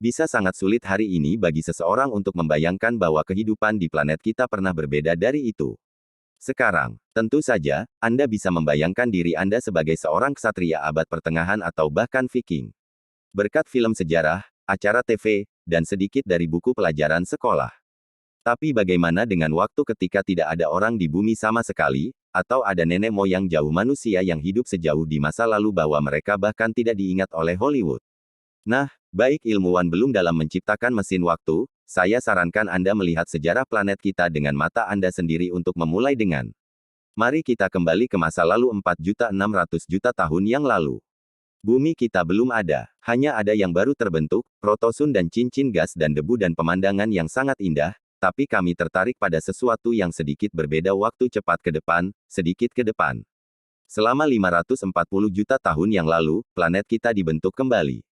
Bisa sangat sulit hari ini bagi seseorang untuk membayangkan bahwa kehidupan di planet kita pernah berbeda dari itu. Sekarang, tentu saja, Anda bisa membayangkan diri Anda sebagai seorang ksatria abad pertengahan atau bahkan Viking. Berkat film sejarah, acara TV, dan sedikit dari buku pelajaran sekolah. Tapi bagaimana dengan waktu ketika tidak ada orang di bumi sama sekali, atau ada nenek moyang jauh manusia yang hidup sejauh di masa lalu bahwa mereka bahkan tidak diingat oleh Hollywood? Nah, baik ilmuwan belum dalam menciptakan mesin waktu, saya sarankan Anda melihat sejarah planet kita dengan mata Anda sendiri untuk memulai dengan. Mari kita kembali ke masa lalu 4.600.000 tahun yang lalu. Bumi kita belum ada, hanya ada yang baru terbentuk, protosun dan cincin gas dan debu dan pemandangan yang sangat indah, tapi kami tertarik pada sesuatu yang sedikit berbeda waktu cepat ke depan, sedikit ke depan. Selama 540 juta tahun yang lalu, planet kita dibentuk kembali.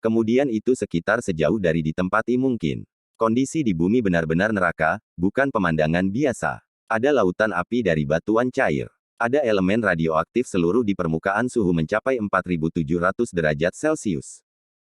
Kemudian itu sekitar sejauh dari ditempati mungkin. Kondisi di bumi benar-benar neraka, bukan pemandangan biasa. Ada lautan api dari batuan cair. Ada elemen radioaktif seluruh di permukaan suhu mencapai 4.700 derajat Celcius.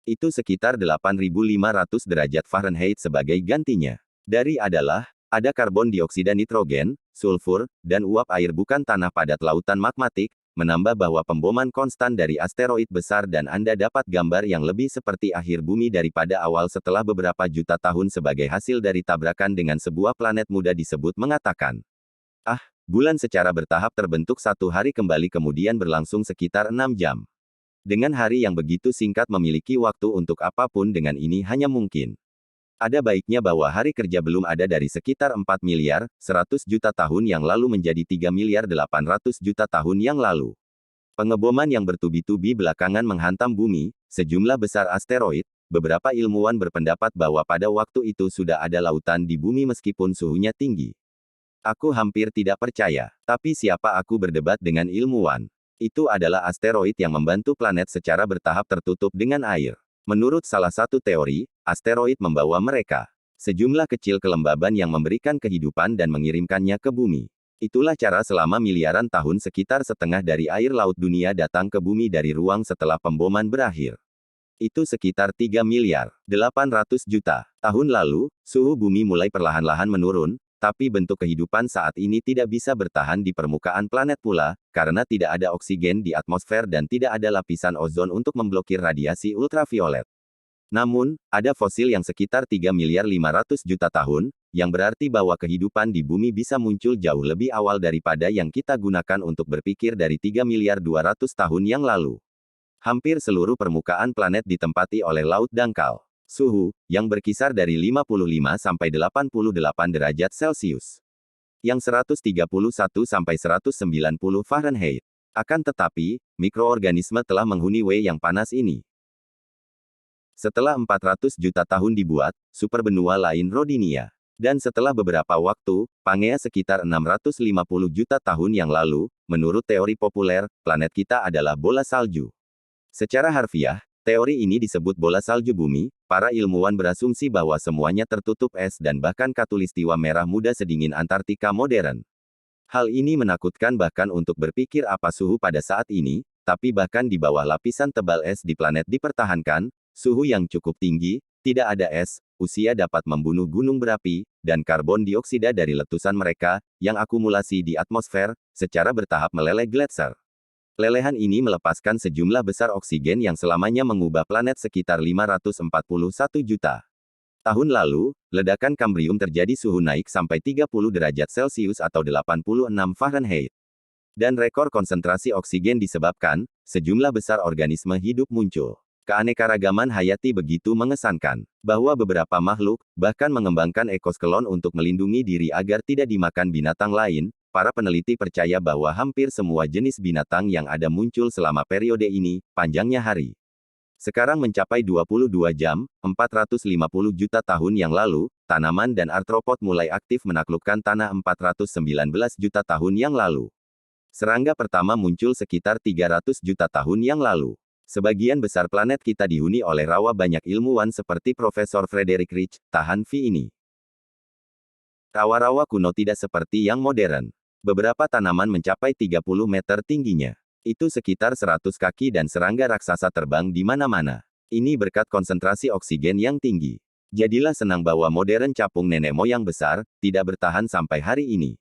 Itu sekitar 8.500 derajat Fahrenheit sebagai gantinya. Dari adalah, ada karbon dioksida nitrogen, sulfur, dan uap air bukan tanah padat lautan magmatik, menambah bahwa pemboman konstan dari asteroid besar dan Anda dapat gambar yang lebih seperti akhir bumi daripada awal setelah beberapa juta tahun sebagai hasil dari tabrakan dengan sebuah planet muda disebut mengatakan. Bulan secara bertahap terbentuk satu hari kembali kemudian berlangsung sekitar 6 jam. Dengan hari yang begitu singkat memiliki waktu untuk apapun dengan ini hanya mungkin. Ada baiknya bahwa hari kerja belum ada dari sekitar 4 miliar, 100 juta tahun yang lalu menjadi 3 miliar 800 juta tahun yang lalu. Pengeboman yang bertubi-tubi belakangan menghantam bumi, sejumlah besar asteroid, beberapa ilmuwan berpendapat bahwa pada waktu itu sudah ada lautan di bumi meskipun suhunya tinggi. Aku hampir tidak percaya, tapi siapa aku berdebat dengan ilmuwan? Itu adalah asteroid yang membantu planet secara bertahap tertutup dengan air. Menurut salah satu teori, asteroid membawa mereka sejumlah kecil kelembaban yang memberikan kehidupan dan mengirimkannya ke bumi. Itulah cara selama miliaran tahun sekitar setengah dari air laut dunia datang ke bumi dari ruang setelah pemboman berakhir. Itu sekitar 3 miliar 800 juta tahun lalu, suhu bumi mulai perlahan-lahan menurun, tapi bentuk kehidupan saat ini tidak bisa bertahan di permukaan planet pula, karena tidak ada oksigen di atmosfer dan tidak ada lapisan ozon untuk memblokir radiasi ultraviolet. Namun, ada fosil yang sekitar 3 miliar 500 juta tahun, yang berarti bahwa kehidupan di bumi bisa muncul jauh lebih awal daripada yang kita gunakan untuk berpikir dari 3 miliar 200 tahun yang lalu. Hampir seluruh permukaan planet ditempati oleh laut dangkal. Suhu, yang berkisar dari 55 sampai 88 derajat Celcius. Yang 131 sampai 190 Fahrenheit. Akan tetapi, mikroorganisme telah menghuni yang panas ini. Setelah 400 juta tahun dibuat, superbenua lain Rodinia. Dan setelah beberapa waktu, Pangea sekitar 650 juta tahun yang lalu, menurut teori populer, planet kita adalah bola salju. Secara harfiah, teori ini disebut bola salju bumi. Para ilmuwan berasumsi bahwa semuanya tertutup es dan bahkan Khatulistiwa merah muda sedingin Antartika modern. Hal ini menakutkan bahkan untuk berpikir apa suhu pada saat ini, tapi bahkan di bawah lapisan tebal es di planet dipertahankan, suhu yang cukup tinggi, tidak ada es, usia dapat membunuh gunung berapi, dan karbon dioksida dari letusan mereka, yang akumulasi di atmosfer, secara bertahap meleleh gletser. Lelehan ini melepaskan sejumlah besar oksigen yang selamanya mengubah planet sekitar 541 juta tahun lalu, ledakan Kambrium terjadi suhu naik sampai 30 derajat Celcius atau 86 Fahrenheit. Dan rekor konsentrasi oksigen disebabkan, sejumlah besar organisme hidup muncul. Keanekaragaman hayati begitu mengesankan, bahwa beberapa makhluk, bahkan mengembangkan ekoskelon untuk melindungi diri agar tidak dimakan binatang lain. Para peneliti percaya bahwa hampir semua jenis binatang yang ada muncul selama periode ini, panjangnya hari. Sekarang mencapai 22 jam, 450 juta tahun yang lalu, tanaman dan artropod mulai aktif menaklukkan tanah 419 juta tahun yang lalu. Serangga pertama muncul sekitar 300 juta tahun yang lalu. Sebagian besar planet kita dihuni oleh rawa banyak ilmuwan seperti Profesor Frederick Rich, tahan V ini. Rawa-rawa kuno tidak seperti yang modern. Beberapa tanaman mencapai 30 meter tingginya. Itu sekitar 100 kaki dan serangga raksasa terbang di mana-mana. Ini berkat konsentrasi oksigen yang tinggi. Jadilah senang bahwa modern capung nenek moyang besar tidak bertahan sampai hari ini.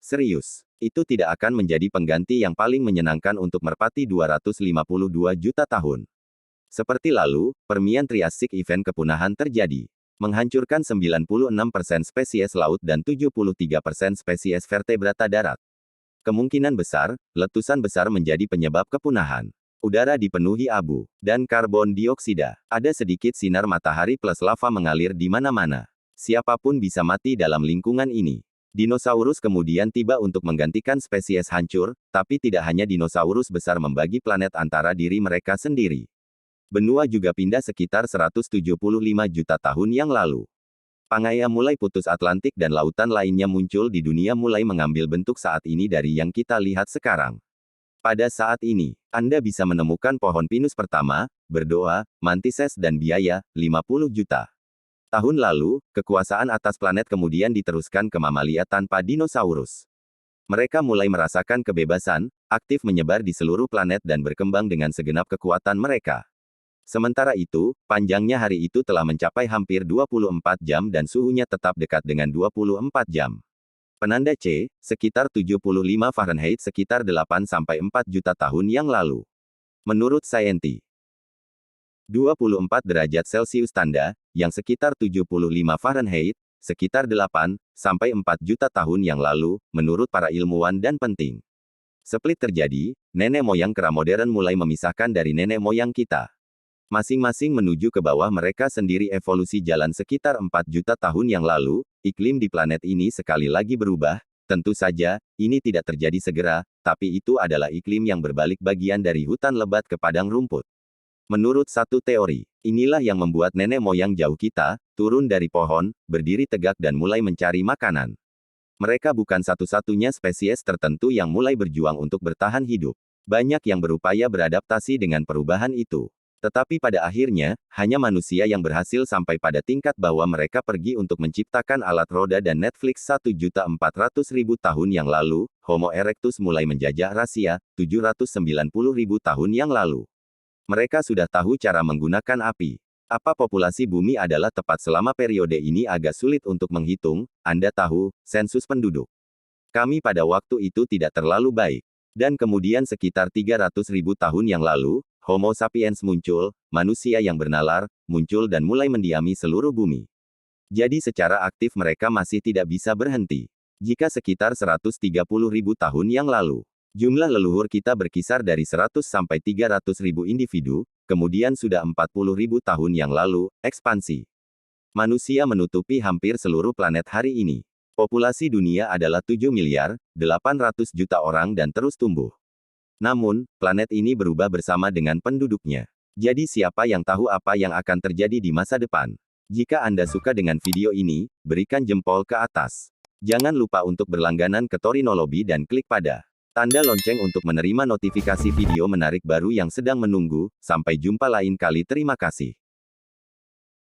Serius, itu tidak akan menjadi pengganti yang paling menyenangkan untuk merpati 252 juta tahun. Seperti lalu, Permian Triasik event kepunahan terjadi. Menghancurkan 96% spesies laut dan 73% spesies vertebrata darat. Kemungkinan besar, letusan besar menjadi penyebab kepunahan. Udara dipenuhi abu dan karbon dioksida. Ada sedikit sinar matahari plus lava mengalir di mana-mana. Siapapun bisa mati dalam lingkungan ini. Dinosaurus kemudian tiba untuk menggantikan spesies hancur, tapi tidak hanya dinosaurus besar membagi planet antara diri mereka sendiri. Benua juga pindah sekitar 175 juta tahun yang lalu. Pangaea mulai putus Atlantik dan lautan lainnya muncul di dunia mulai mengambil bentuk saat ini dari yang kita lihat sekarang. Pada saat ini, Anda bisa menemukan pohon pinus pertama, berdoa, mantises dan biaya, 50 juta. Tahun lalu, kekuasaan atas planet kemudian diteruskan ke mamalia tanpa dinosaurus. Mereka mulai merasakan kebebasan, aktif menyebar di seluruh planet dan berkembang dengan segenap kekuatan mereka. Sementara itu, panjangnya hari itu telah mencapai hampir 24 jam dan suhunya tetap dekat dengan 24 jam. Penanda C, sekitar 75 Fahrenheit sekitar 8-4 juta tahun yang lalu. Menurut saintis, 24 derajat Celcius tanda, yang sekitar 75 Fahrenheit, sekitar 8-4 juta tahun yang lalu, menurut para ilmuwan dan penting. Split terjadi, nenek moyang kera modern mulai memisahkan dari nenek moyang kita. Masing-masing menuju ke bawah mereka sendiri evolusi jalan sekitar 4 juta tahun yang lalu, iklim di planet ini sekali lagi berubah, tentu saja, ini tidak terjadi segera, tapi itu adalah iklim yang berbalik bagian dari hutan lebat ke padang rumput. Menurut satu teori, inilah yang membuat nenek moyang jauh kita, turun dari pohon, berdiri tegak dan mulai mencari makanan. Mereka bukan satu-satunya spesies tertentu yang mulai berjuang untuk bertahan hidup. Banyak yang berupaya beradaptasi dengan perubahan itu. Tetapi pada akhirnya, hanya manusia yang berhasil sampai pada tingkat bahwa mereka pergi untuk menciptakan alat roda dan Netflix 1.400.000 tahun yang lalu, Homo erectus mulai menjajah Rasia, 790.000 tahun yang lalu. Mereka sudah tahu cara menggunakan api. Apa populasi bumi adalah tepat selama periode ini agak sulit untuk menghitung, Anda tahu, sensus penduduk. Kami pada waktu itu tidak terlalu baik. Dan kemudian sekitar 300.000 tahun yang lalu, Homo sapiens muncul, manusia yang bernalar, muncul dan mulai mendiami seluruh bumi. Jadi secara aktif mereka masih tidak bisa berhenti. Jika sekitar 130.000 tahun yang lalu, jumlah leluhur kita berkisar dari 100 sampai 300.000 individu, kemudian sudah 40.000 tahun yang lalu, ekspansi. Manusia menutupi hampir seluruh planet hari ini. Populasi dunia adalah 7 miliar, 800 juta orang dan terus tumbuh. Namun, planet ini berubah bersama dengan penduduknya. Jadi siapa yang tahu apa yang akan terjadi di masa depan? Jika Anda suka dengan video ini, berikan jempol ke atas. Jangan lupa untuk berlangganan ke Torinolobi dan klik pada tanda lonceng untuk menerima notifikasi video menarik baru yang sedang menunggu. Sampai jumpa lain kali, terima kasih.